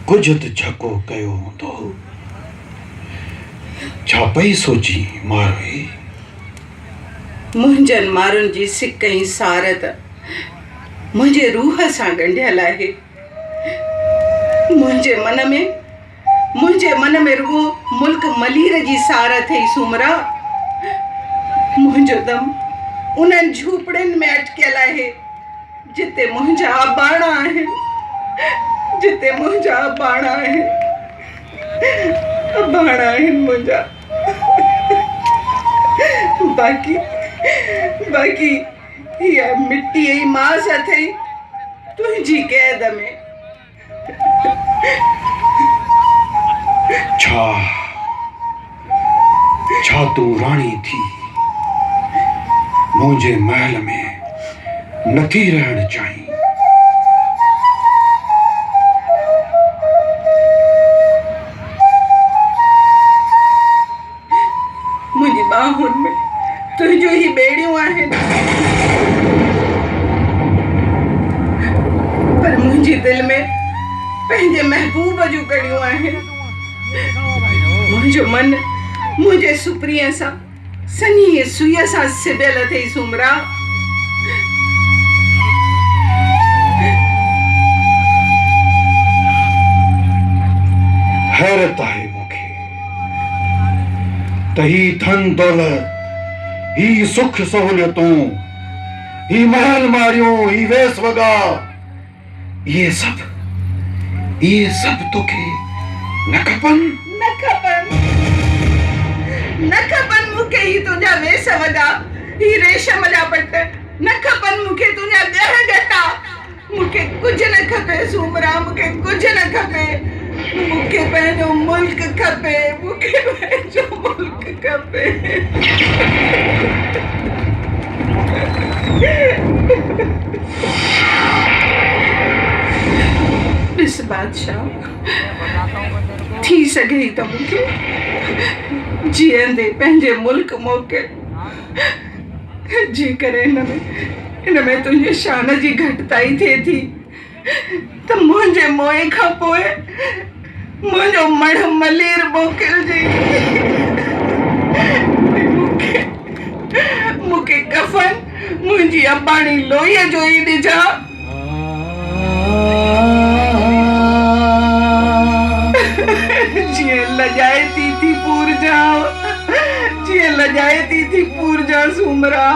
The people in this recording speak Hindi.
कुछ त झको कयो हूंदो। छा पई सोची मारोई? मुंहिंजनि मारुनि जी सिक ऐं सारत मुंहिंजे रूह सां ॻंढियल आहे। मुंहिंजे मन में रुगो मुल्क मलीर जी सारत ई सुमरा। मुंहिंजो दम उन्हनि झूपड़ियुनि में अटकियल आहे जिते मुंहिंजा बाणा आहिनि, जिते मुंहिंजा बाणा आहिनि, बाणा आहिनि मुंहिंजा। बाक़ी हीअ मिट्टी ई मास अथई तुंहिंजी क़ैद में। छा तूं राणी थी मुंहिंजे महल में नथी रहण चाहीं? मुंहिंजी बाहुनि में तुंहिंजूं ही बेड़ियूं आहिनि, पर मुंहिंजी दिलि में पंहिंजे महबूब जूं कड़ियूं आहिनि। मुंहिंजो मन मुंहिंजे सुप्रीअ सां सनी सुईअ सां सिबियल अथई सुमरा। हैरत आहे मूंखे त ही धन दौलत, ही सुख सहूलियतूं, ही महल मारियूं, ही वेस वगा, ये सब तोखे न खपनि? न खपनि मूंखे ही तुंहिंजा वेस वगा, ही रेशम जा पट। न खपनि मूंखे तुंहिंजा ॻह गटा। मूंखे कुझु न खपे सुमरा, मूंखे कुझु न खपे। मूंखे पंहिंजो मुल्क खपे, मूंखे पंहिंजो मुल्क खपे। ॾिस बादशाह, थी सघे त मूंखे जीअंदे पंहिंजे मुल्क मोकिल। जेकर हिन में तुंहिंजे शान जी घटिताई थिए थी त मुंहिंजे मोए खां पोइ मुंहिंजो मढ़ मलीर मोकिलजे। मूंखे कफन मुंहिंजी अबाणी लोईअ जो ई ॾिजा। जीअं लॼाइती थी पूरजा, जीअं लॼाइती थी पूरजा सुमरा।